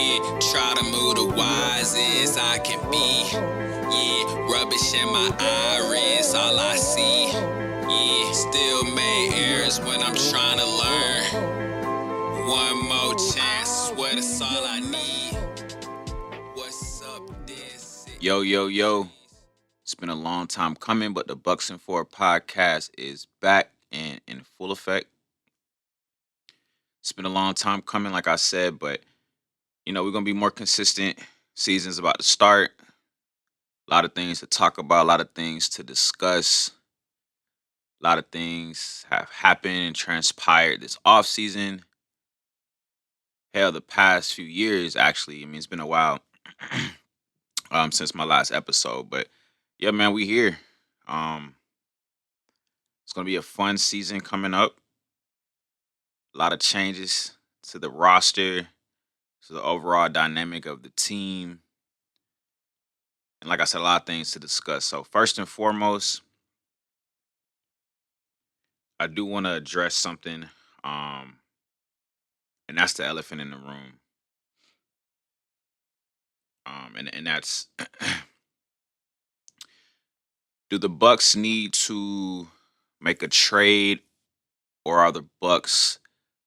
Yeah, try to move the wisest I can be. Yeah, rubbish in my iris, all I see. Yeah, still make errors when I'm trying to learn. One more chance, swear that's all I need. What's up, this? Yo. It's been a long time coming, but the Bucks and Four podcast is back and in full effect. It's been a long time coming, like I said, but we're gonna be more consistent. Season's about to start. A lot of things to talk about, a lot of things to discuss. A lot of things have happened and transpired this off season. Hell, the past few years, actually. I mean, it's been a while since my last episode, but yeah, man, we here. Um, it's gonna be a fun season coming up. A lot of changes to the roster, to the overall dynamic of the team, and like I said, a lot of things to discuss. So first and foremost, I do want to address something, um, and that's the elephant in the room. And that's do the Bucks need to make a trade, or are the Bucks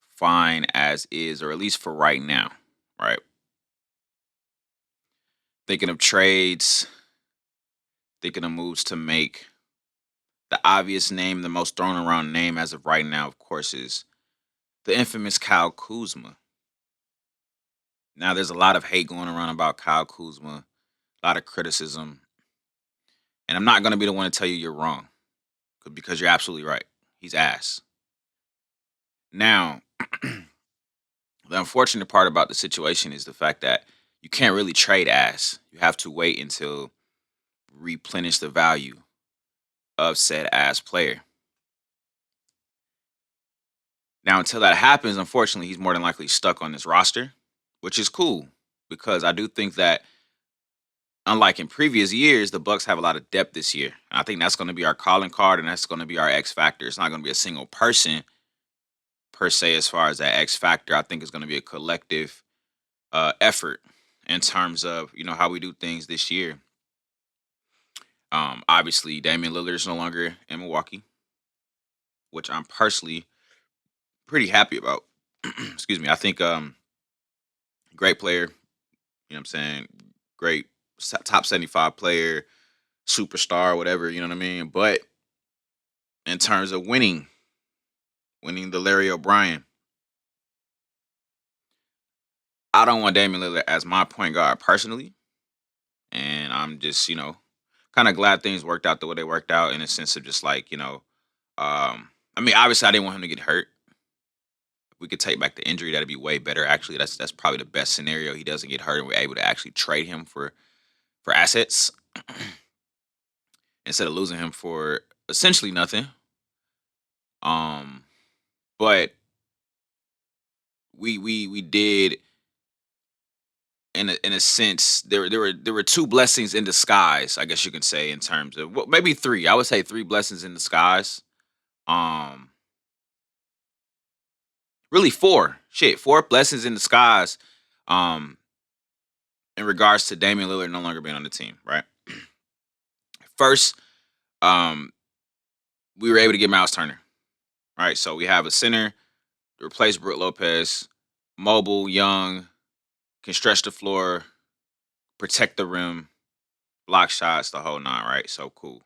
fine as is, or at least for right now, right? Thinking of trades, thinking of moves to make. The obvious name, the most thrown around name as of right now, of course, is the infamous Kyle Kuzma. Now, there's a lot of hate going around about Kyle Kuzma, a lot of criticism, and I'm not going to be the one to tell you you're wrong because you're absolutely right. He's ass. Now, the unfortunate part about the situation is the fact that you can't really trade ass. You have to wait until replenish the value of said ass player. Now, until that happens, unfortunately, he's more than likely stuck on this roster, which is cool because I do think that, unlike in previous years, the Bucks have a lot of depth this year. And I think that's going to be our calling card, and that's going to be our X factor. It's not going to be a single person per se as far as that X factor. I think it's going to be a collective effort in terms of how we do things this year. Obviously, Damian Lillard is no longer in Milwaukee, which I'm personally pretty happy about. Excuse me. I think great player. You know what I'm saying? Great top 75 player, superstar, whatever, you know what I mean? But in terms of winning the Larry O'Brien, I don't want Damian Lillard as my point guard personally. And I'm just, kind of glad things worked out the way they worked out in a sense of just like, I mean, obviously I didn't want him to get hurt. If we could take back the injury, that'd be way better. Actually, that's probably the best scenario. He doesn't get hurt and we're able to actually trade him for assets instead of losing him for essentially nothing. Um, but we did in a sense there were two blessings in disguise, I guess you can say, in terms of, well, maybe three. I would say three blessings in disguise. Um, Really four. Shit, four blessings in disguise. Um, in regards to Damian Lillard no longer being on the team, right? First, um, we were able to get Miles Turner. Right, so we have a center to replace Brook Lopez, mobile, young, can stretch the floor, protect the rim, block shots, the whole nine, right? So cool.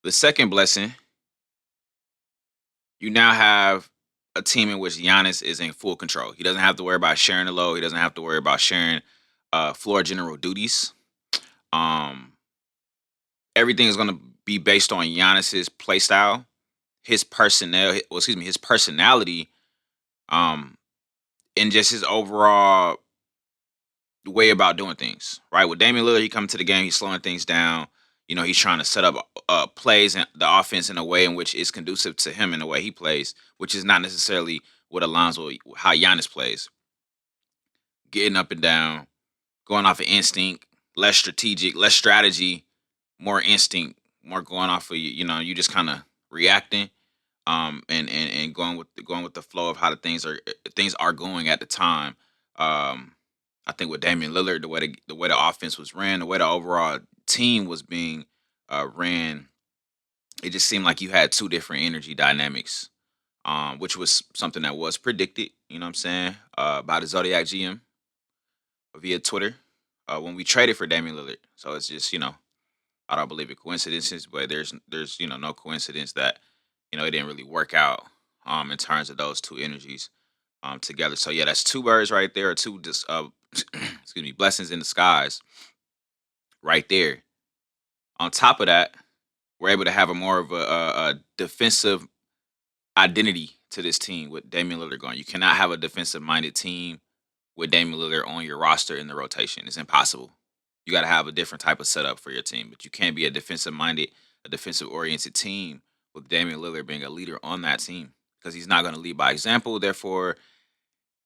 The second blessing, you now have a team in which Giannis is in full control. He doesn't have to worry about sharing the load. He doesn't have to worry about sharing floor general duties. Um, Everything is going to be based on Giannis's play style, his personnel, his personality, um, and just his overall way about doing things. Right, with Damian Lillard, he coming to the game, he's slowing things down. He's trying to set up plays and the offense in a way in which is conducive to him in the way he plays, which is not necessarily what aligns with how Giannis plays. Getting up and down, going off of instinct, less strategic, less strategy, more instinct, more going off of you just kind of reacting. and going with the flow of how things are going at the time. Um, I think with Damian Lillard, the way the offense was ran, the way the overall team was being ran, it just seemed like you had two different energy dynamics, which was something that was predicted. You know what I'm saying? By the Zodiac GM via Twitter when we traded for Damian Lillard. So it's just I don't believe in coincidences, but there's no coincidence that it didn't really work out in terms of those two energies together. So yeah, that's two birds right there, or two just excuse me, blessings in disguise right there. On top of that, we're able to have a more of a defensive identity to this team with Damian Lillard going. You cannot have a defensive minded team with Damian Lillard on your roster in the rotation. It's impossible. You got to have a different type of setup for your team, but you can't be a defensive minded, a defensive oriented team with Damian Lillard being a leader on that team because he's not going to lead by example. Therefore,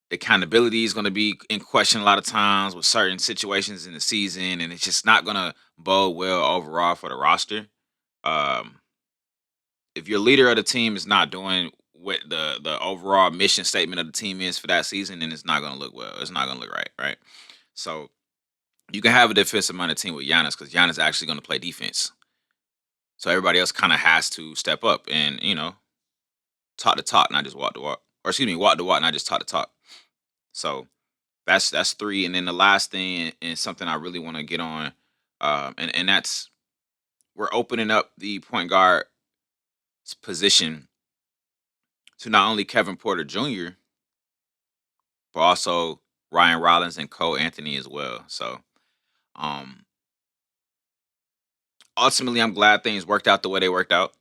the accountability is going to be in question a lot of times with certain situations in the season, and it's just not going to bode well overall for the roster. Um, if your leader of the team is not doing what the overall mission statement of the team is for that season, then it's not going to look well. It's not going to look right, right? So you can have a defensive minded team with Giannis because Giannis is actually going to play defense. So everybody else kind of has to step up and talk the talk, not just walk the walk, or excuse me, walk the walk, not just talk the talk. So that's three, and then the last thing and something I really want to get on, and that's we're opening up the point guard position to not only Kevin Porter Jr. but also Ryan Rollins and Cole Anthony as well. So um ultimately, I'm glad things worked out the way they worked out.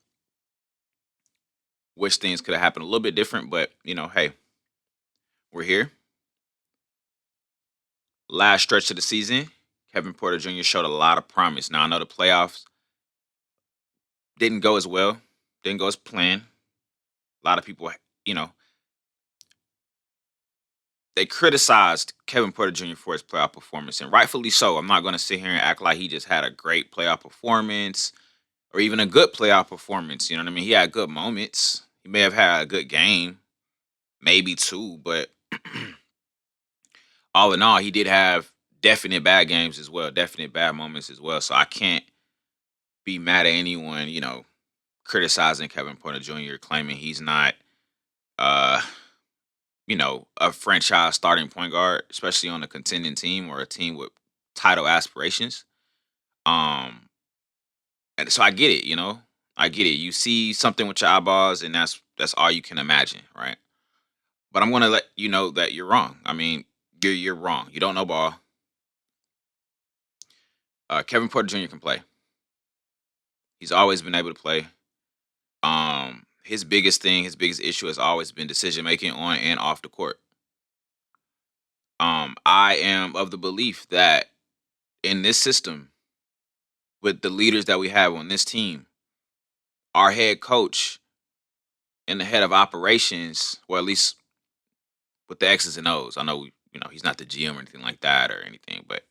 Wish things could have happened a little bit different, but hey, we're here. Last stretch of the season, Kevin Porter Jr. showed a lot of promise. Now I know the playoffs didn't go as well, didn't go as planned. A lot of people, you know, they criticized Kevin Porter Jr. for his playoff performance, and rightfully so. I'm not going to sit here and act like he just had a great playoff performance or even a good playoff performance. You know what I mean? He had good moments. He may have had a good game, maybe two, but all in all, he did have definite bad games as well, definite bad moments as well. So I can't be mad at anyone, criticizing Kevin Porter Jr., claiming he's not, uh, a franchise starting point guard, especially on a contending team or a team with title aspirations. Um, and so I get it, I get it. You see something with your eyeballs, and that's all you can imagine, right? But I'm gonna let you know that you're wrong. I mean, you're wrong. You don't know ball. Kevin Porter Jr. can play. He's always been able to play. His biggest issue has always been decision making on and off the court. I am of the belief that in this system, with the leaders that we have on this team, our head coach and the head of operations, or at least with the X's and O's. I know he's not the GM or anything like that or anything, but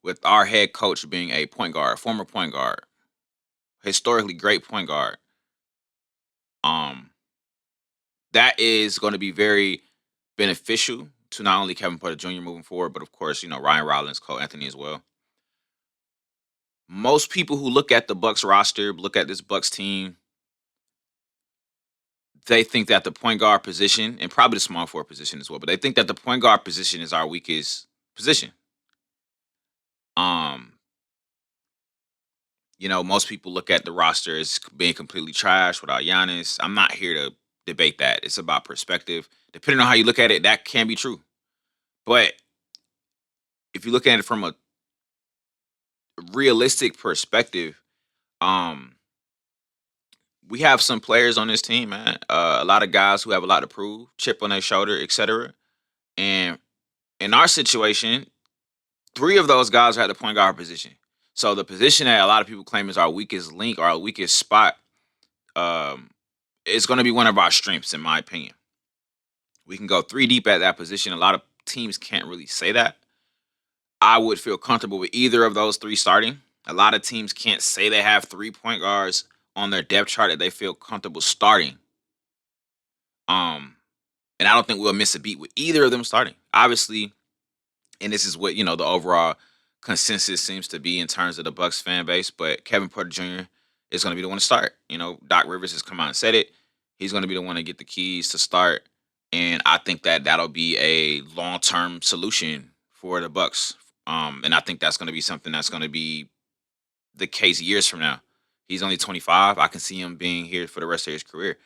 with our head coach being a point guard, former point guard, historically great point guard, um, that is going to be very beneficial to not only Kevin Porter Jr. moving forward, but of course, Ryan Rollins, Cole Anthony as well. Most people who look at the Bucks roster, look at this Bucks team, they think that the point guard position and probably the small forward position as well, but they think that the point guard position is our weakest position. Um, most people look at the roster as being completely trash without Giannis. I'm not here to debate that. It's about perspective. Depending on how you look at it, that can be true. But if you look at it from a realistic perspective, um, we have some players on this team, man. A lot of guys who have a lot to prove, chip on their shoulder, etc. And in our situation, three of those guys are at the point guard position. So the position that a lot of people claim is our weakest link or our weakest spot, um, is going to be one of our strengths, in my opinion. We can go three deep at that position. A lot of teams can't really say that. I would feel comfortable with either of those three starting. A lot of teams can't say they have three point guards on their depth chart that they feel comfortable starting. Um, and I don't think we'll miss a beat with either of them starting. Obviously, and this is what the overall consensus seems to be in terms of the Bucks fan base. But Kevin Porter Jr. is going to be the one to start. Doc Rivers has come out and said it. He's going to be the one to get the keys to start, and I think that that'll be a long term solution for the Bucks. And I think that's going to be something that's going to be the case years from now. He's only 25. I can see him being here for the rest of his career.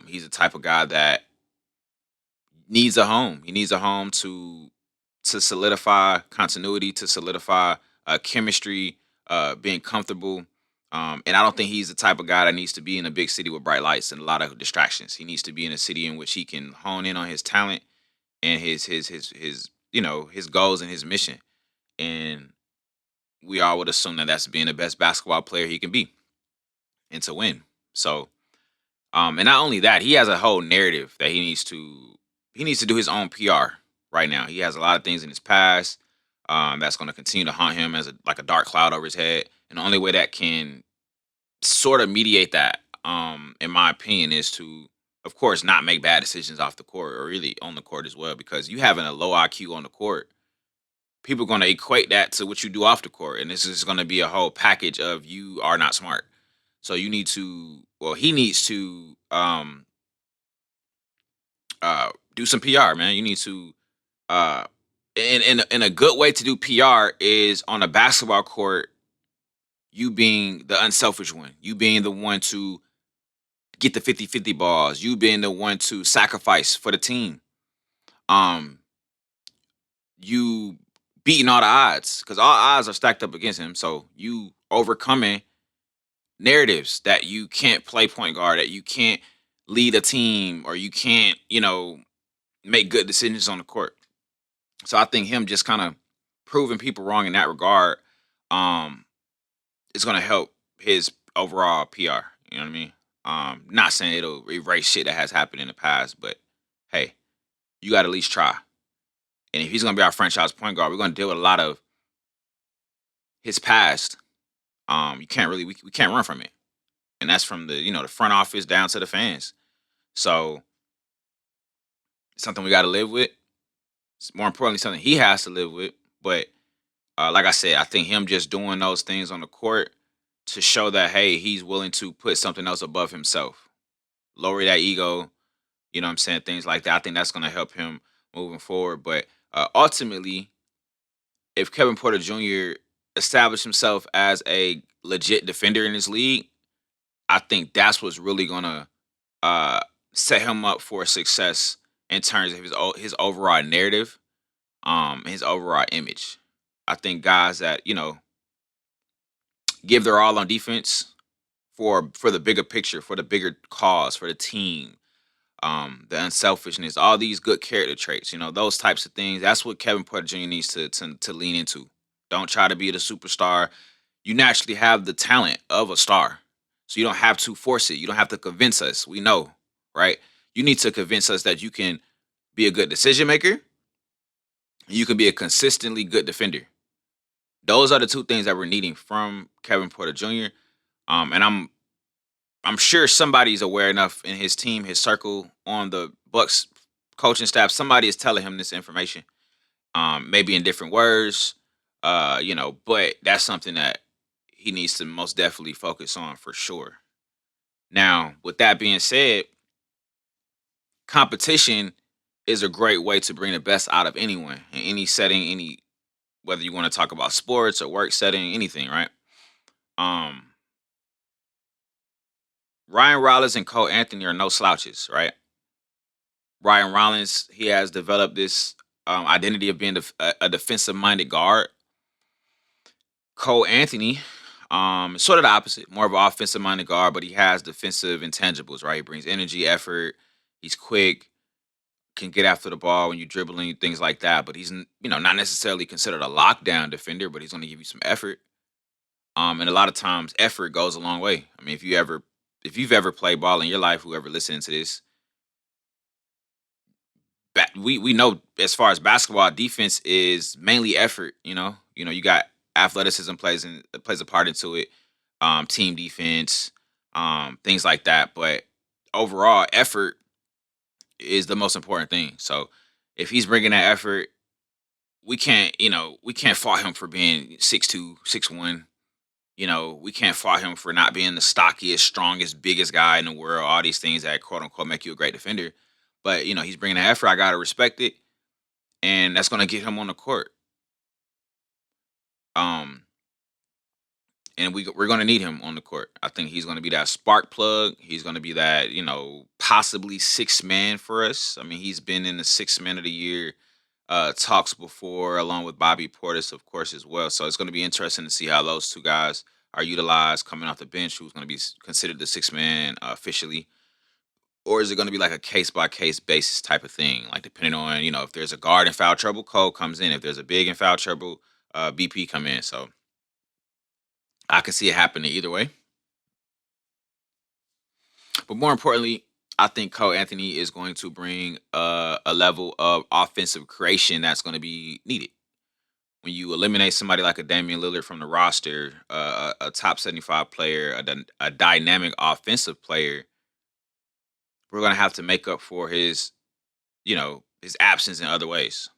He's the type of guy that needs a home. He needs a home to solidify continuity, to solidify chemistry, being comfortable. And I don't think he's the type of guy that needs to be in a big city with bright lights and a lot of distractions. He needs to be in a city in which he can hone in on his talent and his goals and his mission. And we all would assume that that's being the best basketball player he can be and to win. So, and not only that, he has a whole narrative that he needs to do his own PR right now. He has a lot of things in his past that's going to continue to haunt him as like a dark cloud over his head. And the only way that can sort of mediate that, in my opinion, is to, of course, not make bad decisions off the court or really on the court as well. Because you having a low IQ on the court, people are going to equate that to what you do off the court, and this is going to be a whole package of you are not smart. So you need to, well, he needs to do some PR, man. You need to, uh, in a good way to do PR is on a basketball court. You being the unselfish one, you being the one to get the 50-50 balls, you being the one to sacrifice for the team. Um, you beating all the odds because all odds are stacked up against him. So you overcoming narratives that you can't play point guard, that you can't lead a team, or you can't, make good decisions on the court. So I think him just kind of proving people wrong in that regard, um, is going to help his overall PR. You know what I mean? Not saying it'll erase shit that has happened in the past, but hey, you got to at least try. And if he's going to be our franchise point guard, we're going to deal with a lot of his past. You can't really, we can't run from it. And that's from the front office down to the fans. So it's something we got to live with. It's more importantly something he has to live with. But like I said, I think him just doing those things on the court to show that hey, he's willing to put something else above himself, lower that ego. You know what I'm saying? Things like that. I think that's going to help him moving forward. But ultimately, if Kevin Porter Jr. established himself as a legit defender in this league, I think that's what's really gonna uh, set him up for success in terms of his overall narrative, his overall image. I think guys that give their all on defense for the bigger picture, for the bigger cause, for the team, the unselfishness, all these good character traits, those types of things. That's what Kevin Porter Jr. needs to lean into. Don't try to be the superstar. You naturally have the talent of a star. So you don't have to force it. You don't have to convince us. We know, right? You need to convince us that you can be a good decision maker and you can be a consistently good defender. Those are the two things that we're needing from Kevin Porter Jr. And I'm sure somebody's aware enough in his team, his circle, on the Bucks coaching staff. Somebody is telling him this information, maybe in different words, but that's something that he needs to most definitely focus on for sure. Now, with that being said, competition is a great way to bring the best out of anyone in any setting, any whether you want to talk about sports or work setting, anything, right? Um, Ryan Rollins and Cole Anthony are no slouches, right? Ryan Rollins, he has developed this identity of being a defensive minded guard. Cole Anthony, sort of the opposite, more of an offensive minded guard, but he has defensive intangibles, right? He brings energy, effort. He's quick, can get after the ball when you're dribbling, things like that. But he's not necessarily considered a lockdown defender, but he's going to give you some effort. And a lot of times, effort goes a long way. I mean, if you've ever played ball in your life, whoever listening to this, we know as far as basketball, defense is mainly effort. You got athleticism plays a part into it. Team defense, things like that. But overall, effort is the most important thing. So if he's bringing that effort, we can't fault him for being 6'2", 6'1". We can't fault him for not being the stockiest, strongest, biggest guy in the world. All these things that quote unquote make you a great defender. But he's bringing that effort. I gotta respect it, and that's gonna get him on the court. Um, and we're gonna need him on the court. I think he's gonna be that spark plug. He's gonna be that possibly sixth man for us. I mean, he's been in the sixth man of the year talks before, along with Bobby Portis, of course, as well. So it's going to be interesting to see how those two guys are utilized coming off the bench. Who's going to be considered the sixth man officially, or is it going to be like a case by case basis type of thing? Like depending on if there's a guard in foul trouble, Cole comes in. If there's a big in foul trouble, BP come in. So I can see it happening either way. But more importantly, I think Cole Anthony is going to bring a level of offensive creation that's going to be needed. When you eliminate somebody like a Damian Lillard from the roster, a top 75 player, a dynamic offensive player, we're gonna have to make up for his absence in other ways,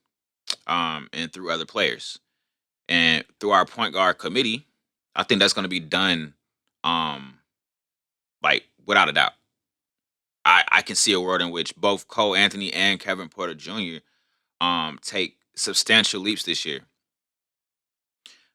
and through other players, and through our point guard committee. I think that's gonna be done, um, like without a doubt. I can see a world in which both Cole Anthony and Kevin Porter Jr. Take substantial leaps this year.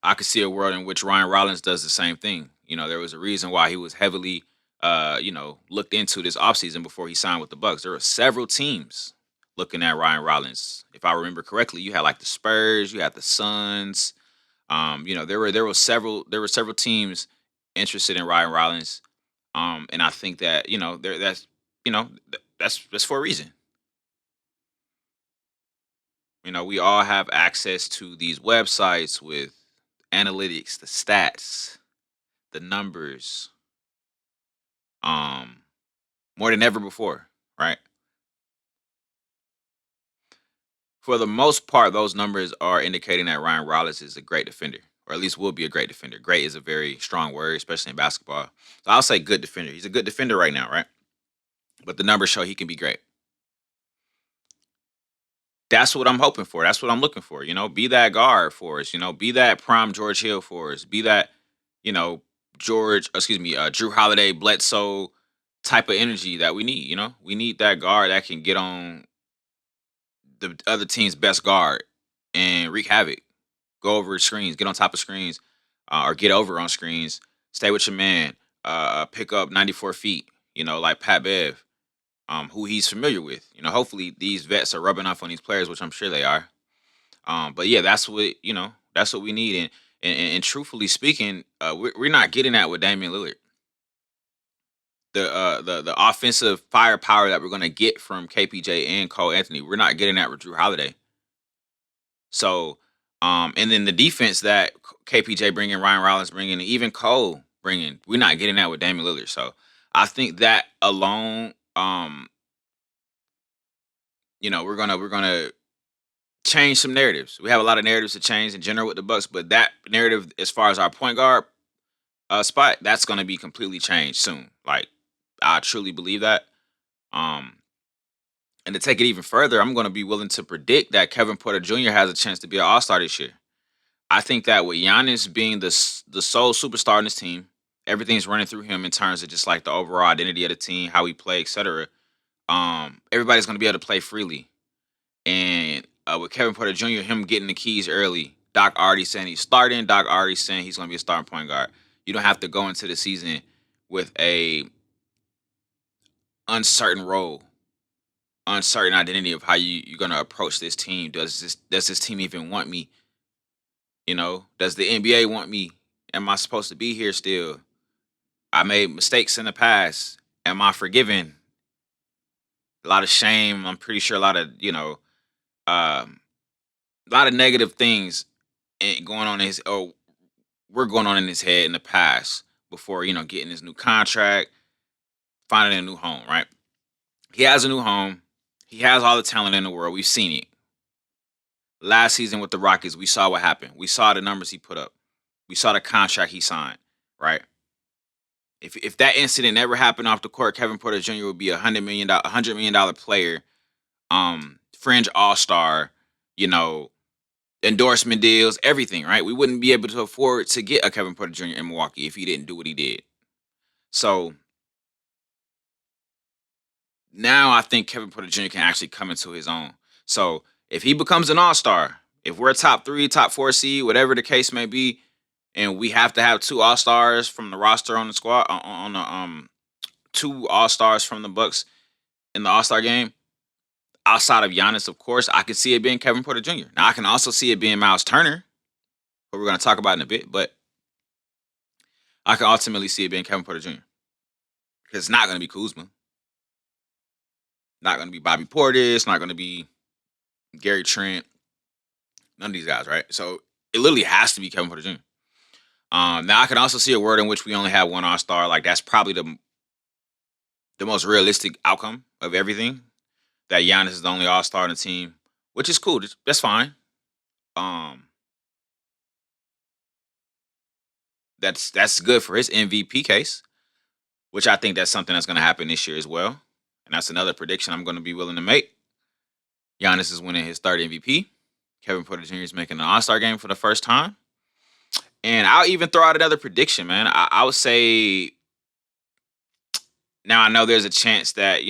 I could see a world in which Ryan Rollins does the same thing. There was a reason why he was heavily, looked into this offseason before he signed with the Bucks. There were several teams looking at Ryan Rollins. If I remember correctly, you had like the Spurs, you had the Suns. There were several teams interested in Ryan Rollins. And I think that that's for a reason. We all have access to these websites with analytics, the stats, the numbers, um, more than ever before, right? For the most part, those numbers are indicating that Ryan Rollins is a great defender, or at least will be a great defender. Great is a very strong word, especially in basketball. So I'll say good defender. He's a good defender right now, right? But the numbers show he can be great. That's what I'm hoping for. That's what I'm looking for. Be that guard for us. Be that prime George Hill for us. Be that, you know, Drew Holiday, Bledsoe type of energy that we need. We need that guard that can get on the other team's best guard and wreak havoc, go over screens, get on top of screens, or get over on screens, stay with your man, pick up 94 feet, like Pat Bev, who he's familiar with. Hopefully these vets are rubbing off on these players, which I'm sure they are. But yeah, that's what we need. And truthfully speaking, we're not getting that with Damian Lillard. The offensive firepower that we're gonna get from KPJ and Cole Anthony, we're not getting that with Drew Holiday. So, and then the defense that KPJ bringing, Ryan Rollins bringing, and even Cole bringing, we're not getting that with Damian Lillard. So, I think that alone, we're gonna change some narratives. We have a lot of narratives to change in general with the Bucks, but that narrative, as far as our point guard spot, that's gonna be completely changed soon. Like, I truly believe that. Um, and to take it even further, I'm gonna be willing to predict that Kevin Porter Jr. has a chance to be an All Star this year. I think that with Giannis being the sole superstar in this team, everything's running through him in terms of just like the overall identity of the team, how we play, etc. Everybody's going to be able to play freely, and with Kevin Porter Jr., him getting the keys early, Doc already saying he's starting. Doc already saying he's going to be a starting point guard. You don't have to go into the season with a uncertain role, uncertain identity of how you're going to approach this team. Does this team even want me? Does the NBA want me? Am I supposed to be here still? I made mistakes in the past. Am I forgiven? A lot of shame. I'm pretty sure a lot of, um, a lot of negative things going on in his, or we're going on in his head in the past before, getting his new contract, finding a new home, right? He has a new home. He has all the talent in the world. We've seen it. Last season with the Rockets, we saw what happened. We saw the numbers he put up. We saw the contract he signed, right? If that incident never happened off the court, Kevin Porter Jr. would be $100 million player, fringe all star, you know, endorsement deals, everything. Right? We wouldn't be able to afford to get a Kevin Porter Jr. in Milwaukee if he didn't do what he did. So now I think Kevin Porter Jr. can actually come into his own. So if he becomes an all star, if we're a top three, top four seed, whatever the case may be, and we have to have two all stars from the roster on the squad on the two all stars from the Bucks in the All Star game, outside of Giannis, of course, I could see it being Kevin Porter Jr. Now I can also see it being Miles Turner, who we're going to talk about in a bit, but I can ultimately see it being Kevin Porter Jr. Because it's not going to be Kuzma, not going to be Bobby Portis, not going to be Gary Trent, none of these guys, right? So it literally has to be Kevin Porter Jr. Now I can also see a world in which we only have one All Star. Like that's probably the most realistic outcome of everything. That Giannis is the only All Star on the team, which is cool. That's fine. Um, that's good for his MVP case, which I think that's something that's going to happen this year as well. And that's another prediction I'm going to be willing to make. Giannis is winning his third MVP. Kevin Porter Jr. is making an All Star game for the first time. And I'll even throw out another prediction, man. I would say now I know there's a chance that,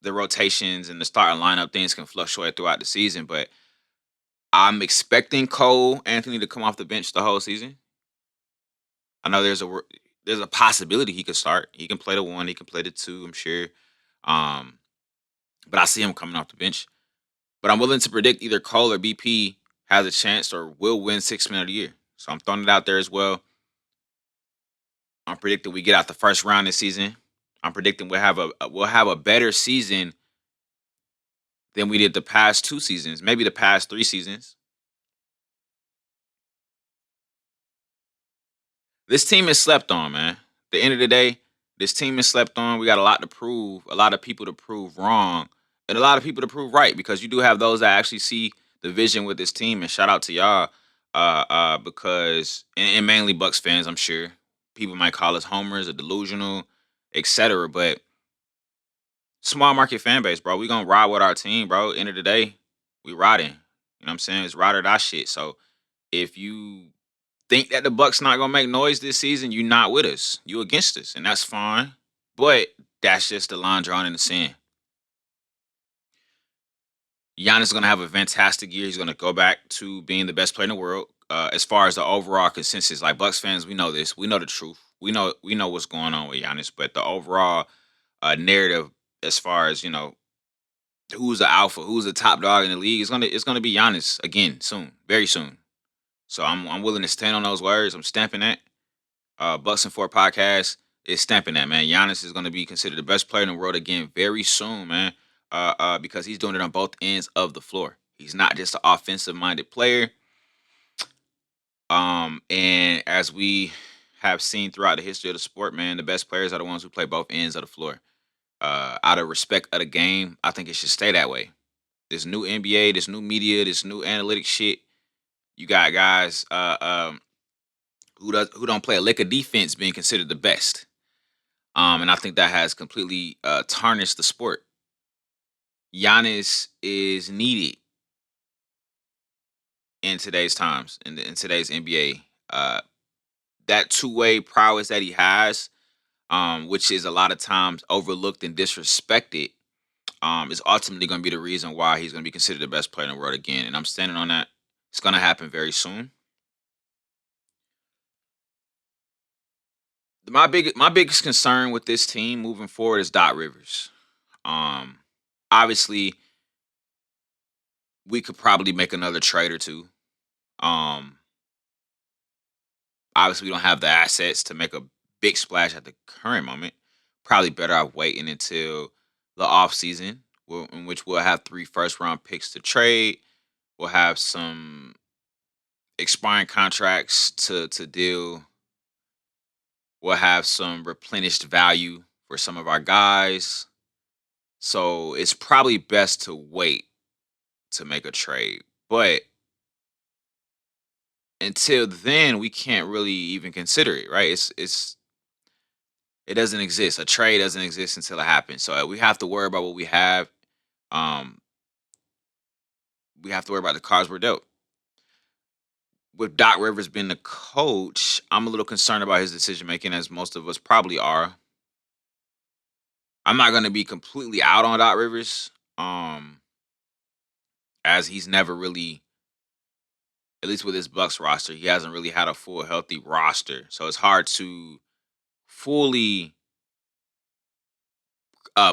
the rotations and the starting lineup things can fluctuate throughout the season, but I'm expecting Cole Anthony to come off the bench the whole season. I know there's a possibility he could start. He can play the one, he can play the two, I'm sure. Um, but I see him coming off the bench. But I'm willing to predict either Cole or BP has a chance or will win 6 Man of the Year. So I'm throwing it out there as well. I'm predicting we get out the first round this season. I'm predicting we'll have a better season than we did the past 2 seasons, maybe the past 3 seasons. This team is slept on, man. At the end of the day, this team is slept on. We got a lot to prove, a lot of people to prove wrong, and a lot of people to prove right because you do have those that actually see the vision with this team. And shout out to y'all, because and mainly Bucks fans, I'm sure people might call us homers or delusional, etc. But small market fan base, bro. We gonna ride with our team, bro. End of the day, we riding. You know what I'm saying? It's ride or die shit. So if you think that the Bucks not gonna make noise this season, you not with us. You against us, and that's fine. But that's just the line drawn in the sand. Giannis is gonna have a fantastic year. He's gonna go back to being the best player in the world. As far as the overall consensus, like Bucks fans, we know this. We know the truth. We know what's going on with Giannis. But the overall narrative, as far as who's the alpha, who's the top dog in the league, it's gonna be Giannis again soon, very soon. So I'm willing to stand on those words. I'm stamping that. Bucks and Four podcast is stamping that, man. Giannis is going to be considered the best player in the world again very soon, man. Because he's doing it on both ends of the floor. He's not just an offensive minded player. And as we have seen throughout the history of the sport, man, the best players are the ones who play both ends of the floor. Out of respect of the game, I think it should stay that way. This new NBA, this new media, this new analytic shit. You got guys who don't play a lick of defense being considered the best. And I think that has completely tarnished the sport. Giannis is needed in today's times, in today's NBA. That two-way prowess that he has, which is a lot of times overlooked and disrespected, is ultimately going to be the reason why he's going to be considered the best player in the world again. And I'm standing on that. It's going to happen very soon. My biggest concern with this team moving forward is Doc Rivers. Um, Obviously, we could probably make another trade or two. Um, Obviously, we don't have the assets to make a big splash at the current moment. Probably better off waiting until the off season, in which we'll have 3 first round picks to trade. We'll have some expiring contracts to deal. We'll have some replenished value for some of our guys. So it's probably best to wait to make a trade. But until then, we can't really even consider it, right? It's It doesn't exist. A trade doesn't exist until it happens. So we have to worry about what we have. Um, we have to worry about the cards we're dealt. With Doc Rivers being the coach, I'm a little concerned about his decision making, as most of us probably are. I'm not going to be completely out on Doc Rivers, as he's never really, at least with his Bucks roster, he hasn't really had a full healthy roster. So it's hard to fully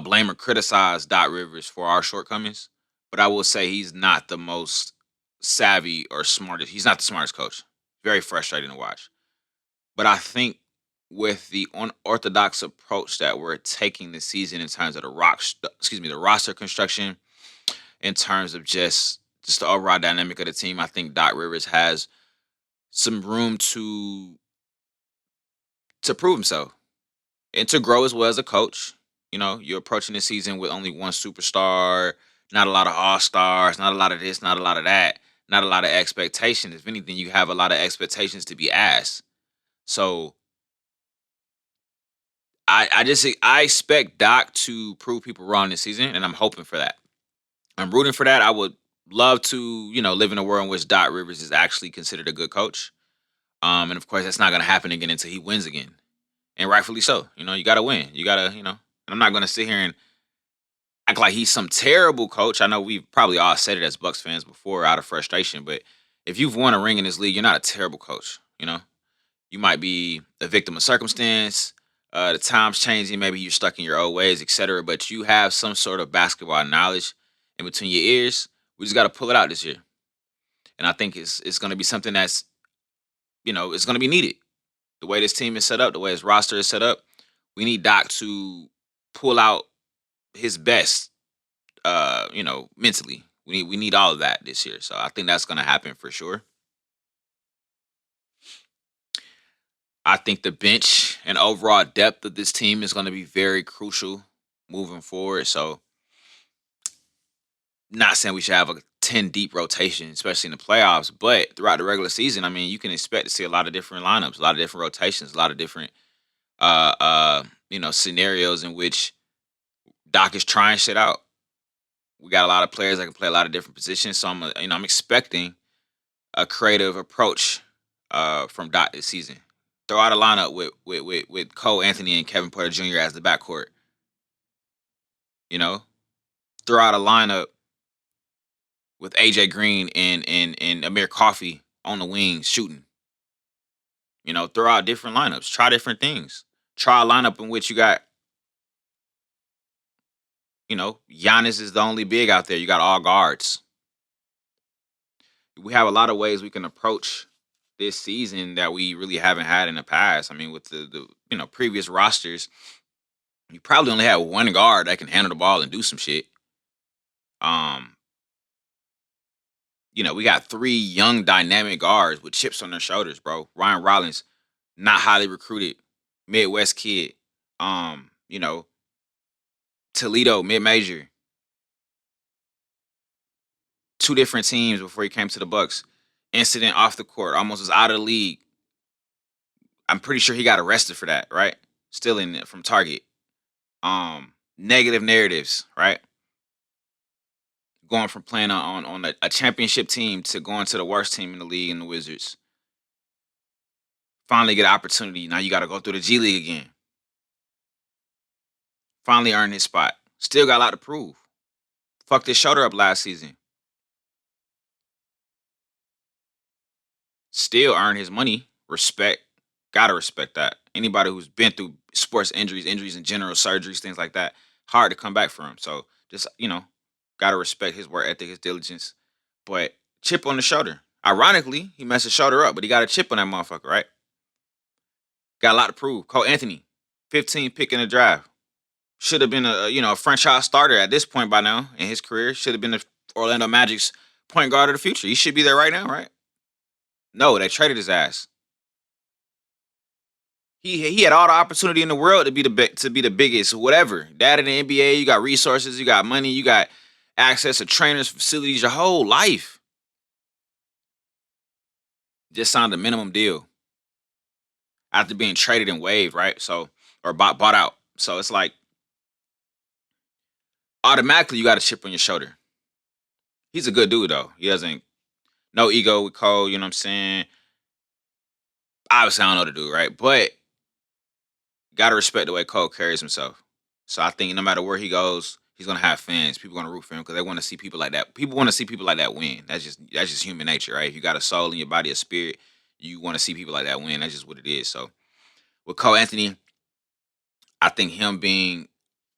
blame or criticize Doc Rivers for our shortcomings. But I will say he's not the most savvy or smartest. He's not the smartest coach. Very frustrating to watch. But I think with the unorthodox approach that we're taking this season in terms of the roster construction, in terms of just the overall dynamic of the team, I think Doc Rivers has some room to prove himself and to grow as well as a coach. You know, you're approaching the season with only one superstar, not a lot of all stars, not a lot of this, not a lot of that, not a lot of expectations. If anything, you have a lot of expectations to be asked. So I expect Doc to prove people wrong this season, and I'm hoping for that. I'm rooting for that. I would love to, live in a world in which Doc Rivers is actually considered a good coach. And of course, that's not going to happen again until he wins again, and rightfully so. You got to win. You got to, And I'm not going to sit here and act like he's some terrible coach. I know we've probably all said it as Bucks fans before out of frustration, but if you've won a ring in this league, you're not a terrible coach. You might be a victim of circumstance. The times changing, maybe you're stuck in your old ways, etc. But you have some sort of basketball knowledge in between your ears. We just got to pull it out this year, and I think it's going to be something that's it's going to be needed. The way this team is set up, the way his roster is set up, we need Doc to pull out his best. Mentally, we need all of that this year. So I think that's going to happen for sure. I think the bench and overall depth of this team is going to be very crucial moving forward. So, not saying we should have a 10 deep rotation, especially in the playoffs, but throughout the regular season, I mean, you can expect to see a lot of different lineups, a lot of different rotations, a lot of different, scenarios in which Doc is trying shit out. We got a lot of players that can play a lot of different positions, so I'm expecting a creative approach from Doc this season. Throw out a lineup with Cole Anthony and Kevin Porter Jr. as the backcourt. You know, throw out a lineup with AJ Green and Amir Coffey on the wings shooting. Throw out different lineups, try different things. Try a lineup in which you got, Giannis is the only big out there. You got all guards. We have a lot of ways we can approach this season that we really haven't had in the past. I mean, with the previous rosters, you probably only had one guard that can handle the ball and do some shit. Um, we got three young dynamic guards with chips on their shoulders, bro. Ryan Rollins, not highly recruited, Midwest kid. Um, you know, Toledo, mid-major. Two different teams before he came to the Bucks. Incident off the court, almost was out of the league. I'm pretty sure he got arrested for that, right? Still in it from Target. Negative narratives, right? Going from playing on a championship team to going to the worst team in the league in the Wizards. Finally get an opportunity. Now you got to go through the G League again. Finally earn his spot. Still got a lot to prove. Fucked his shoulder up last season. Still earn his money. Respect. Gotta respect that. Anybody who's been through sports injuries in general, surgeries, things like that, hard to come back from. So just, gotta respect his work ethic, his diligence. But chip on the shoulder. Ironically, he messed his shoulder up, but he got a chip on that motherfucker, right? Got a lot to prove. Cole Anthony, 15 pick in the draft. Should have been a franchise starter at this point by now in his career. Should have been the Orlando Magic's point guard of the future. He should be there right now, right? No, they traded his ass. He had all the opportunity in the world to be the biggest, whatever. That in the NBA, you got resources, you got money, you got access to trainers, facilities, your whole life. Just signed a minimum deal after being traded and waived, right? So, or bought out. So it's like automatically you got a chip on your shoulder. He's a good dude though. He doesn't no ego with Cole. You know what I'm saying? Obviously, I don't know the dude, right? But gotta respect the way Cole carries himself. So I think no matter where he goes, he's gonna have fans. People gonna root for him because they want to see people like that. People want to see people like that win. That's just human nature, right? If you got a soul in your body, a spirit, you want to see people like that win. That's just what it is. So with Cole Anthony, I think him being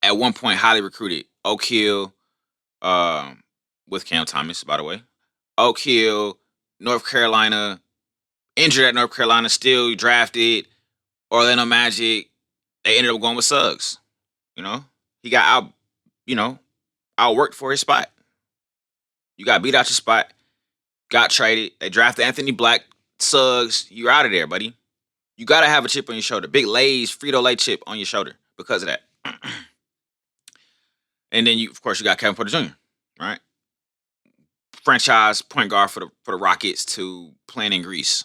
at one point highly recruited, Oak Hill, um, with Cam Thomas, by the way, Oak Hill, North Carolina, injured at North Carolina, still drafted. Orlando Magic, they ended up going with Suggs. You know, he got out, you know, outworked for his spot. You got beat out your spot, got traded. They drafted Anthony Black, Suggs. You're out of there, buddy. You got to have a chip on your shoulder. Big Lay's Frito Lay chip on your shoulder because of that. And then you, of course, you got Kevin Porter Jr., right? Franchise point guard for the Rockets to playing in Greece.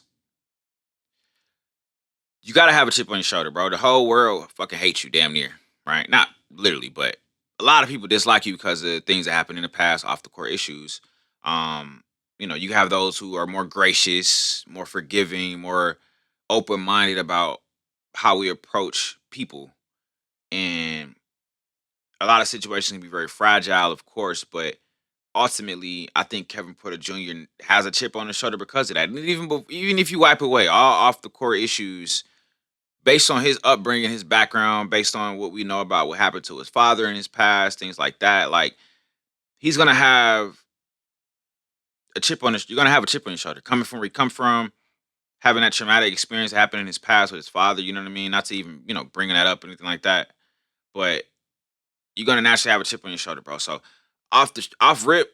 You got to have a chip on your shoulder, bro. The whole world fucking hates you, damn near, right? Not literally, but a lot of people dislike you because of things that happened in the past, off the court issues. You have those who are more gracious, more forgiving, more open minded about how we approach people, and a lot of situations can be very fragile, of course, but ultimately, I think Kevin Porter Jr. has a chip on his shoulder because of that. And even if you wipe away all off the court issues, based on his upbringing, his background, based on what we know about what happened to his father in his past, things like that, like he's gonna have a chip on his. You're gonna have a chip on your shoulder, coming from where he come from, having that traumatic experience happen in his past with his father. You know what I mean? Not to even bringing that up or anything like that, but you're gonna naturally have a chip on your shoulder, bro. So off rip,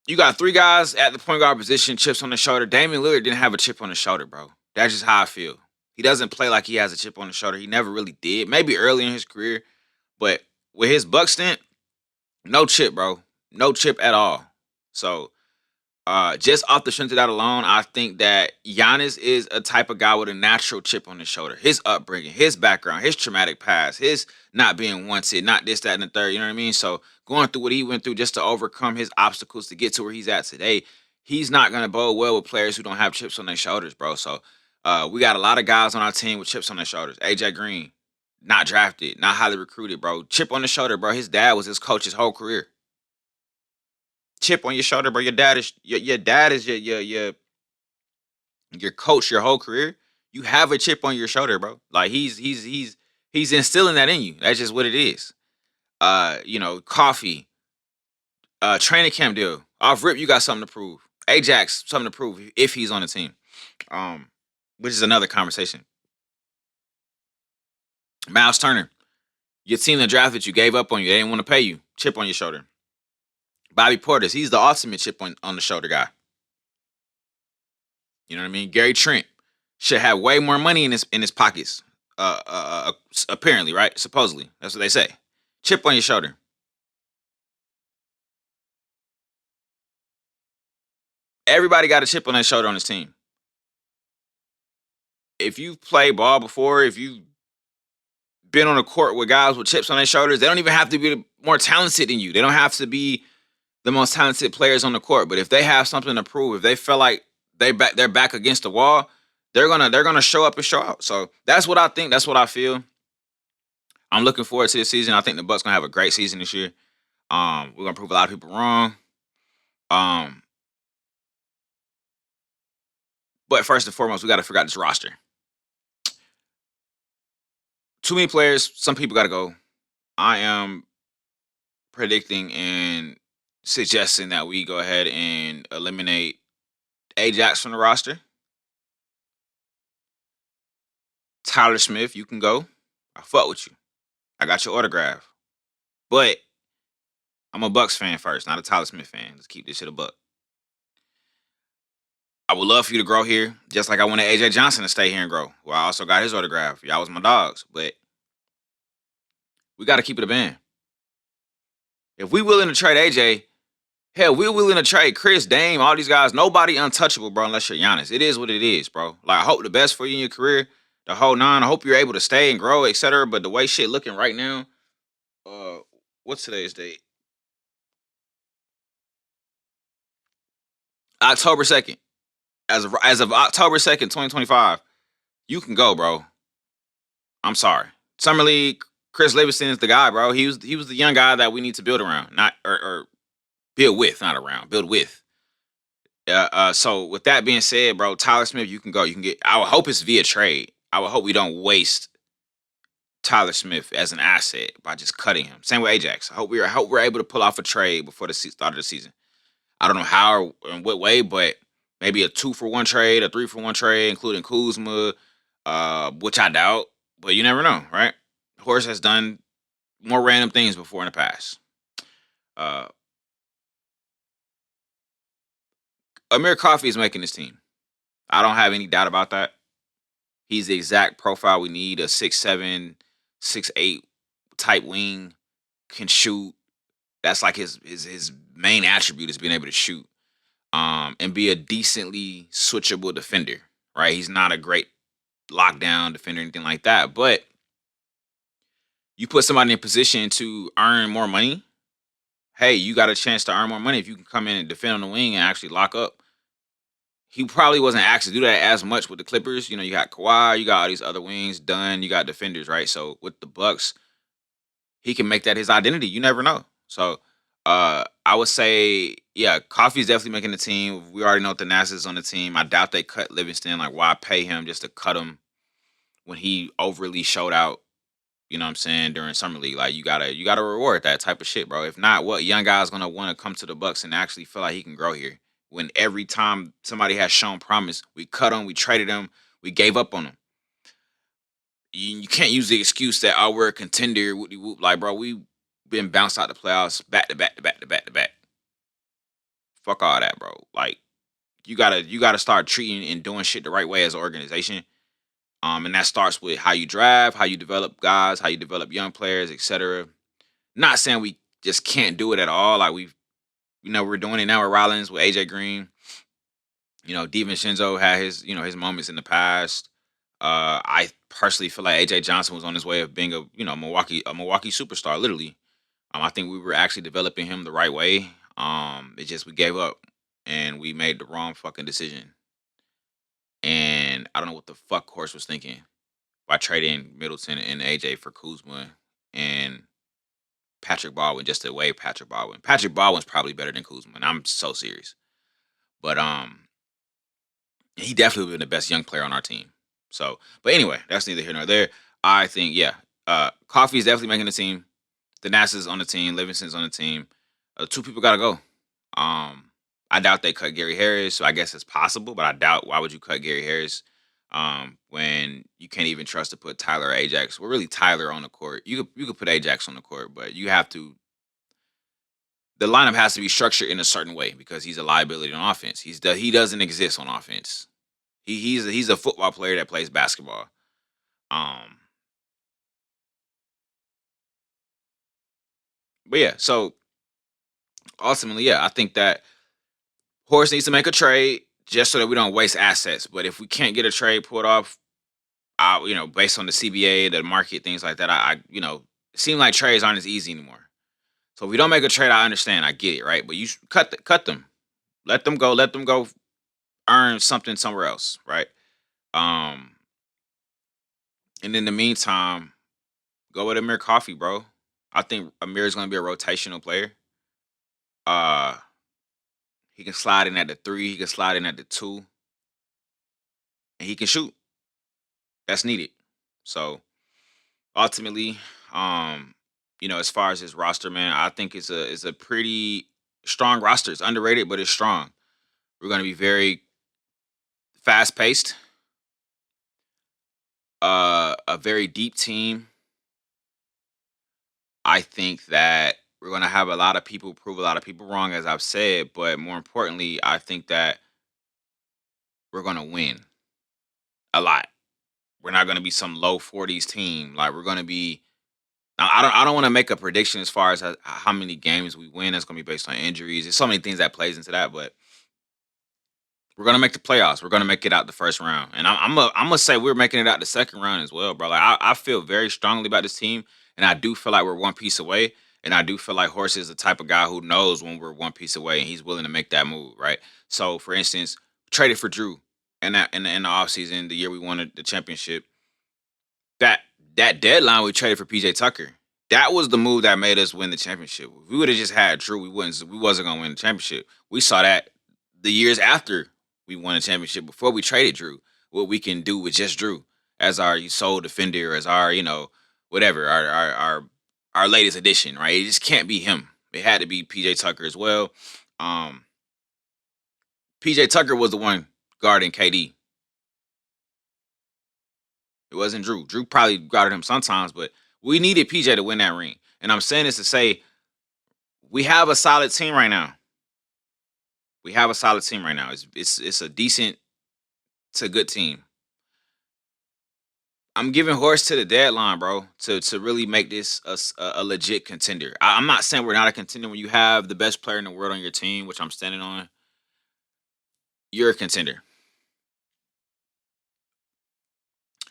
you got three guys at the point guard position, chips on the shoulder. Damian Lillard didn't have a chip on his shoulder, bro. That's just how I feel. He doesn't play like he has a chip on his shoulder. He never really did. Maybe early in his career, but with his Buck stint, no chip, bro. No chip at all. So just off the strength of that alone, I think that Giannis is a type of guy with a natural chip on his shoulder. His upbringing, his background, his traumatic past, his not being wanted, not this, that, and the third. You know what I mean? So going through what he went through just to overcome his obstacles to get to where he's at today, he's not going to bode well with players who don't have chips on their shoulders, bro. So we got a lot of guys on our team with chips on their shoulders. AJ Green, not drafted, not highly recruited, bro. Chip on the shoulder, bro. His dad was his coach his whole career. Chip on your shoulder, bro. Your dad is your coach your whole career. You have a chip on your shoulder, bro. Like he's instilling that in you. That's just what it is. Coffee, training camp deal. Off rip, you got something to prove. Ajax, something to prove if he's on the team. Which is another conversation. Miles Turner, your team that drafted you gave up on you. They didn't want to pay you. Chip on your shoulder. Bobby Portis, he's the ultimate chip on the shoulder guy. You know what I mean? Gary Trent should have way more money in his pockets. Apparently, right? Supposedly, that's what they say. Chip on your shoulder. Everybody got a chip on their shoulder on this team. If you've played ball before, if you've been on a court with guys with chips on their shoulders, they don't even have to be more talented than you. They don't have to be the most talented players on the court. But if they have something to prove, if they feel like they're back against the wall, they're gonna show up and show out. So that's what I think. That's what I feel. I'm looking forward to this season. I think the Bucks gonna have a great season this year. We're gonna prove a lot of people wrong. Um, but first and foremost, we got to figure out this roster. Too many players. Some people got to go. I am predicting and suggesting that we go ahead and eliminate Ajax from the roster. Tyler Smith, you can go. I fuck with you. I got your autograph. But I'm a Bucks fan first, not a Tyler Smith fan. Let's keep this shit a buck. I would love for you to grow here, just like I wanted AJ Johnson to stay here and grow. Well, I also got his autograph. Y'all was my dogs, but we got to keep it a band. If we willing to trade AJ, hell, we're willing to trade Chris, Dame, all these guys. Nobody untouchable, bro, unless you're Giannis. It is what it is, bro. Like, I hope the best for you in your career. the whole nine. I hope you're able to stay and grow, etc. But the way shit looking right now, uh, what's today's date? October 2nd. As of October 2nd, 2025, you can go, bro. I'm sorry. Summer League, Chris Livingston is the guy, bro. He was the young guy that we need to build around, not or build with, not around, build with. So with that being said, bro, Tyler Smith, you can go. You can get. I would hope it's via trade. I would hope we don't waste Tyler Smith as an asset by just cutting him. Same with Ajax. I hope we're able to pull off a trade before the start of the season. I don't know how or in what way, but maybe a 2-for-1 trade, a 3-for-1 trade, including Kuzma, which I doubt, but you never know, right? Horse has done more random things before in the past. Uh, Amir Coffey is making this team. I don't have any doubt about that. He's the exact profile we need, a 6'7", 6'8" type wing, can shoot. That's like his main attribute is being able to shoot. And be a decently switchable defender, right? He's not a great lockdown defender, anything like that. But you put somebody in a position to earn more money, hey, you got a chance to earn more money if you can come in and defend on the wing and actually lock up. He probably wasn't asked to do that as much with the Clippers. You know, you got Kawhi, you got all these other wings done, you got defenders, right? So with the Bucks, he can make that his identity. You never know. So I would say, yeah, Coffee's definitely making the team. We already know Thanasis is on the team. I doubt they cut Livingston. Like, why pay him just to cut him when he overly showed out? You know what I'm saying, during summer league? Like, you gotta reward that type of shit, bro. If not, what young guy's gonna want to come to the Bucks and actually feel like he can grow here? When every time somebody has shown promise, we cut him, we traded him, we gave up on him. You can't use the excuse that, oh, we're a contender. Whoop-de-whoop. Like, bro, we been bounced out the playoffs back to back to back to back to back. Fuck all that, bro. Like, you gotta start treating and doing shit the right way as an organization. And that starts with how you draft, how you develop guys, how you develop young players, etc. Not saying we just can't do it at all. Like, we're doing it now with Rollins, with AJ Green. DiVincenzo had his moments in the past. I personally feel like AJ Johnson was on his way of being a Milwaukee superstar, literally. I think we were actually developing him the right way. It's just we gave up and we made the wrong fucking decision. And I don't know what the fuck Horse was thinking by trading Middleton and AJ for Kuzma and Patrick Baldwin, just to waive Patrick Baldwin. Patrick Baldwin's probably better than Kuzma, and I'm so serious. But he definitely been the best young player on our team. So, but anyway, that's neither here nor there. I think, yeah, Coffee is definitely making the team. The NASA's on the team. Livingston's on the team. Two people got to go. I doubt they cut Gary Harris, so I guess it's possible, but I doubt. Why would you cut Gary Harris when you can't even trust to put Tyler or Ajax? Well, really, Tyler on the court. You could put Ajax on the court, but you have to. The lineup has to be structured in a certain way because he's a liability on offense. He doesn't exist on offense. He's a football player that plays basketball. Um, but yeah, so ultimately, yeah, I think that Horse needs to make a trade just so that we don't waste assets. But if we can't get a trade pulled off, based on the CBA, the market, things like that, it seems like trades aren't as easy anymore. So if we don't make a trade, I understand, I get it, right? But you cut them, let them go, earn something somewhere else, right? Um, and in the meantime, go with Amir Coffee, bro. I think Amir is going to be a rotational player. Uh, he can slide in at the three, he can slide in at the two, and he can shoot. That's needed. So ultimately, as far as his roster, man, I think it's a pretty strong roster. It's underrated, but it's strong. We're going to be very fast paced, a very deep team. I think that we're going to have a lot of people prove a lot of people wrong, as I've said. But more importantly, I think that we're going to win a lot. We're not going to be some low 40s team. Like, we're going to be. Now, I don't want to make a prediction as far as how many games we win. That's going to be based on injuries. There's so many things that plays into that, but We're gonna make the playoffs. We're gonna make it out the first round, and I'm gonna say we're making it out the second round as well, bro. Like I feel very strongly about this team, and I do feel like we're one piece away. And I do feel like Horse is the type of guy who knows when we're one piece away, and he's willing to make that move, right? So, for instance, traded for Drew, and that in the offseason, the year we won the championship, that that deadline we traded for PJ Tucker. That was the move that made us win the championship. If we would have just had Drew, we wasn't gonna win the championship. We saw that the years after we won the championship before we traded Drew, what we can do with just Drew as our sole defender, as our, whatever, our latest addition, right? It just can't be him. It had to be PJ Tucker as well. Um PJ Tucker was the one guarding KD. It wasn't Drew. Drew probably guarded him sometimes, but we needed PJ to win that ring. And I'm saying this to say we have a solid team right now. We have a solid team right now. It's a decent to good team. I'm giving Horse to the deadline, bro, to really make this a legit contender. I'm not saying we're not a contender when you have the best player in the world on your team, which I'm standing on. You're a contender.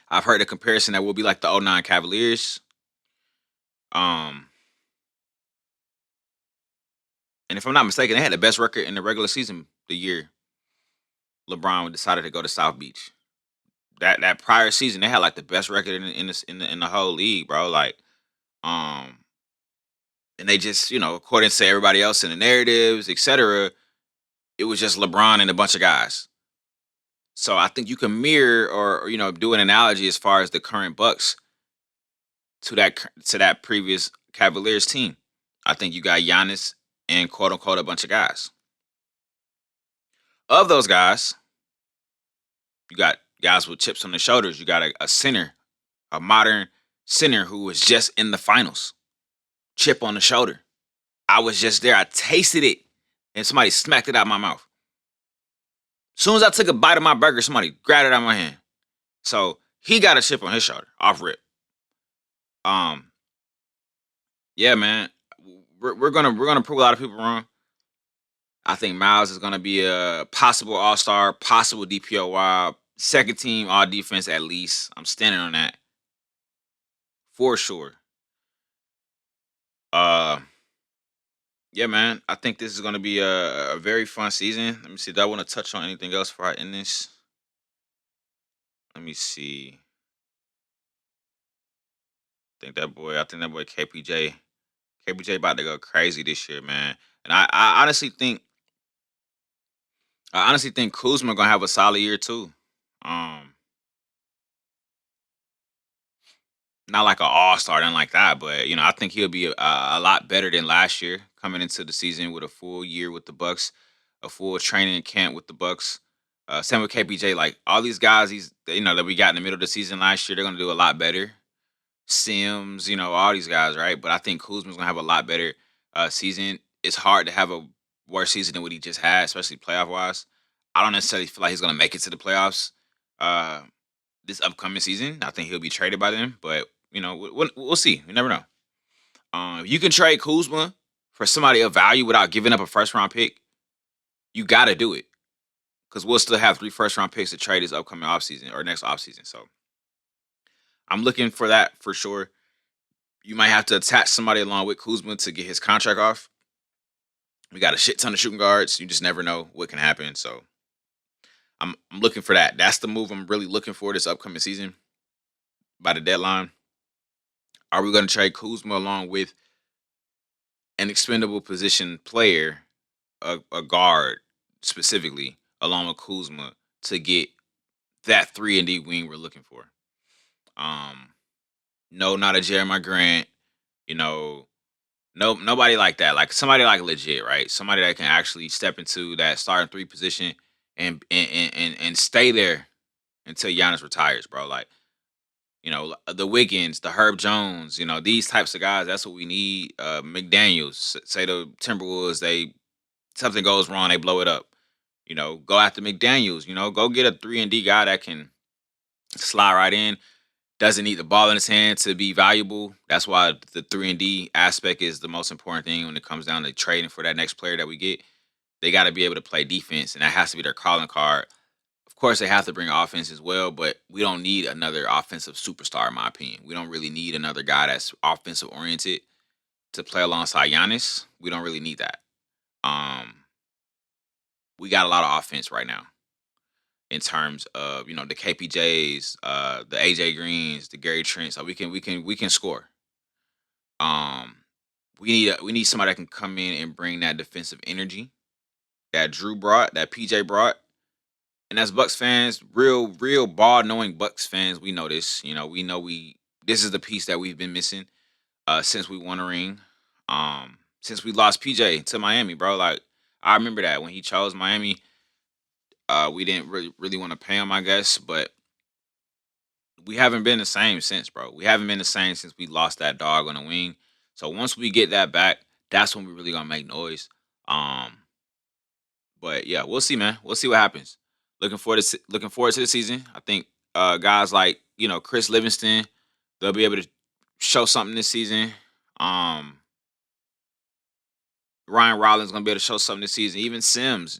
I've heard a comparison that will be like the '09 Cavaliers. Um, and if I'm not mistaken, they had the best record in the regular season the year LeBron decided to go to South Beach. That prior season, they had like the best record in the whole league, bro. Like, um, and they just, according to everybody else in the narratives, etc., it was just LeBron and a bunch of guys. So I think you can mirror or do an analogy as far as the current Bucks to that previous Cavaliers team. I think you got Giannis and quote unquote a bunch of guys. Of those guys, you got guys with chips on their shoulders. You got a center, a modern center who was just in the finals. Chip on the shoulder. I was just there. I tasted it, and somebody smacked it out of my mouth. As soon as I took a bite of my burger, somebody grabbed it out of my hand. So he got a chip on his shoulder, off rip. Um, yeah, man, we're gonna prove a lot of people wrong. I think Miles is gonna be a possible All Star, possible DPOY, second team All Defense at least. I'm standing on that for sure. Uh, yeah, man, I think this is gonna be a very fun season. Let me see. Do I want to touch on anything else before I end this? Let me see. I think that boy KPJ about to go crazy this year, man. And I honestly think Kuzma gonna have a solid year too. Um, Not like an all star, nothing like that, but I think he'll be a lot better than last year coming into the season with a full year with the Bucks, a full training camp with the Bucks. Same with KPJ, like all these guys, that we got in the middle of the season last year, they're gonna do a lot better. Sims, all these guys, right? But I think Kuzma's gonna have a lot better season. It's hard to have a worse season than what he just had, especially playoff wise. I don't necessarily feel like he's gonna make it to the playoffs uh, this upcoming season. I think he'll be traded by them, but we'll see. We never know. If you can trade Kuzma for somebody of value without giving up a first round pick, you got to do it because we'll still have 3 first round picks to trade this upcoming offseason or next offseason. So I'm looking for that for sure. You might have to attach somebody along with Kuzma to get his contract off. We got a shit ton of shooting guards. You just never know what can happen. So I'm looking for that. That's the move I'm really looking for this upcoming season by the deadline. Are we going to trade Kuzma along with an expendable position player, a guard specifically, along with Kuzma to get that 3-and-D wing we're looking for? Um, no, not a Jeremiah Grant. You know, no, nobody like that. Like somebody like legit, right? Somebody that can actually step into that starting three position and stay there until Giannis retires, bro. Like the Wiggins, the Herb Jones, these types of guys. That's what we need. McDaniels, say the Timberwolves, something goes wrong, they blow it up. Go after McDaniels. Go get a 3-and-D guy that can slide right in. Doesn't need the ball in his hand to be valuable. That's why the 3-and-D aspect is the most important thing when it comes down to trading for that next player that we get. they got to be able to play defense, and that has to be their calling card. Of course, they have to bring offense as well, but we don't need another offensive superstar, in my opinion. We don't really need another guy that's offensive oriented to play alongside Giannis. We don't really need that. Um, we got a lot of offense right now in terms of the KPJs, the AJ Greens, the Gary Trent. So we can score. Um, we need somebody that can come in and bring that defensive energy that Drew brought, that PJ brought. And as Bucks fans, real ball knowing Bucks fans, we know this. We know this is the piece that we've been missing since we won a ring. Since we lost PJ to Miami, bro. Like I remember that when he chose Miami, we didn't really want to pay him, I guess, but we haven't been the same since, bro. We haven't been the same since we lost that dog on the wing. So once we get that back, that's when we really gonna make noise. Um, but yeah, we'll see, man. We'll see what happens. Looking forward to the season. I think guys like Chris Livingston, they'll be able to show something this season. Um, Ryan Rollins gonna be able to show something this season. Even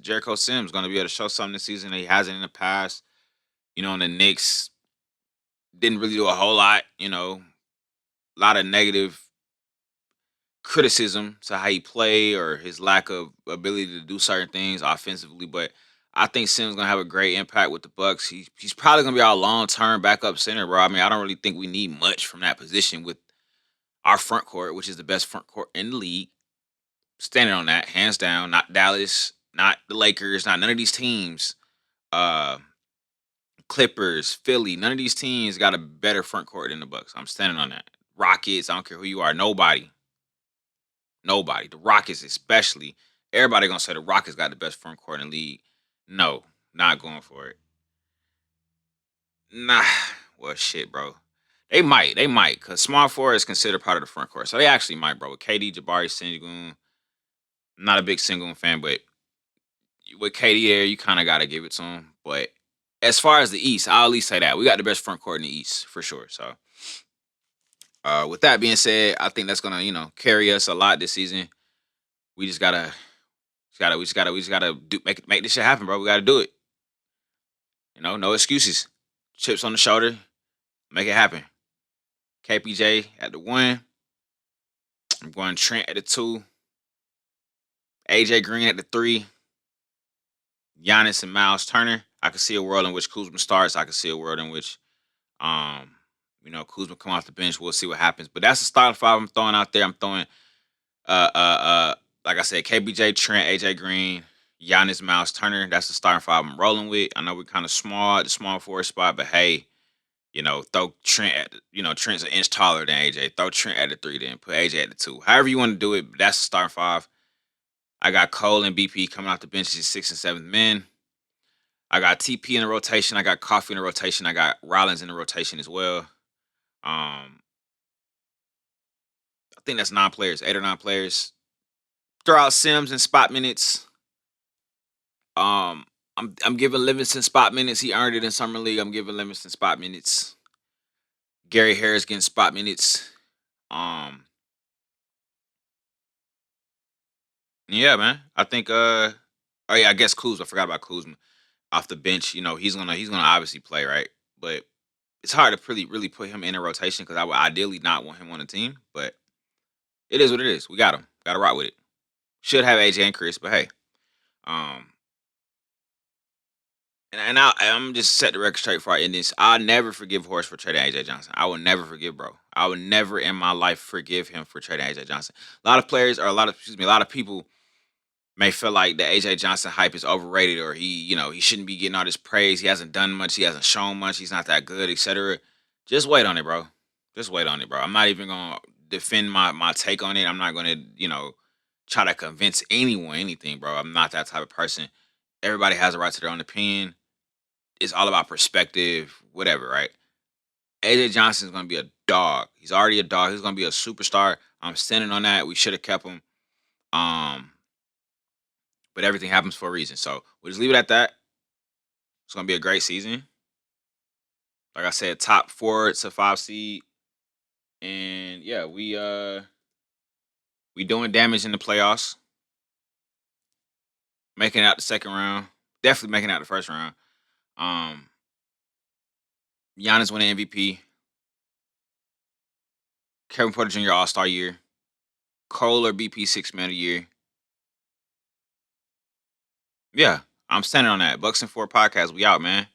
Jericho Sims, gonna be able to show something this season that he hasn't in the past. And the Knicks didn't really do a whole lot. A lot of negative criticism to how he played or his lack of ability to do certain things offensively. But I think Sims gonna have a great impact with the Bucks. He's probably gonna be our long term backup center, bro. I mean, I don't really think we need much from that position with our front court, which is the best front court in the league. Standing on that, hands down. Not Dallas, not the Lakers, not none of these teams. Uh, Clippers, Philly, none of these teams got a better front court than the Bucks. I'm standing on that. Rockets, I don't care who you are, nobody. Nobody. The Rockets especially. Everybody gonna say the Rockets got the best front court in the league. No, not going for it. Nah. Well shit, bro. They might, cause small forward is considered part of the front court. So they actually might, bro. With KD, Jabari, Sengun. I'm not a big Sengun fan, but with KD there, you kind of gotta give it to him. But as far as the East, I'll at least say that. We got the best front court in the East, for sure. So with that being said, I think that's gonna, carry us a lot this season. We just gotta we just gotta make this shit happen, bro. We gotta do it. No excuses. Chips on the shoulder, make it happen. KPJ at the 1. I'm going Trent at the 2. AJ Green at the 3. Giannis and Miles Turner. I can see a world in which Kuzma starts. I can see a world in which um, Kuzma come off the bench. We'll see what happens. But that's the starting five I'm throwing out there. I'm throwing like I said, KBJ, Trent, AJ Green, Giannis, Miles Turner. That's the starting five I'm rolling with. I know we're kind of small at the small forward spot, but hey, throw Trent at Trent's an inch taller than AJ. Throw Trent at the 3, then put AJ at the 2. However you want to do it, that's the starting five. I got Cole and BP coming off the bench as 6th and 7th men. I got TP in the rotation. I got Coffee in the rotation. I got Rollins in the rotation as well. I think that's 9 players, 8 or 9 players. Throw out Sims in spot minutes. I'm giving Livingston spot minutes. He earned it in summer league. I'm giving Livingston spot minutes. Gary Harris getting spot minutes. Yeah, man. I think oh yeah, I guess Kuzma. I forgot about Kuzma. Off the bench, he's gonna obviously play, right? But it's hard to really put him in a rotation because I would ideally not want him on the team. But it is what it is. We got him. Gotta rock with it. Should have AJ and Chris, but hey. Um I'm just set the record straight before I end this. I'll never forgive Horace for trading AJ Johnson. I will never forgive, bro. I will never in my life forgive him for trading AJ Johnson. A lot of players or a lot of people may feel like the AJ Johnson hype is overrated or he shouldn't be getting all this praise. He hasn't done much, he hasn't shown much, he's not that good, etc. Just wait on it, bro. Just wait on it, bro. I'm not even gonna defend my take on it. I'm not gonna, try to convince anyone anything, bro. I'm not that type of person. Everybody has a right to their own opinion. It's all about perspective, whatever, right? AJ Johnson's gonna be a dog. He's already a dog. He's gonna be a superstar. I'm standing on that. We should have kept him. Um, but everything happens for a reason. So we'll just leave it at that. It's gonna be a great season. Like I said, top 4 to 5 seed. And yeah, we doing damage in the playoffs. making it out the second round. Definitely making it out the first round. Um, Giannis winning MVP. Kevin Porter Jr. All-Star year. Cole or BP Six Man of the Year. Yeah, I'm standing on that. Bucks and Four podcast. We out, man.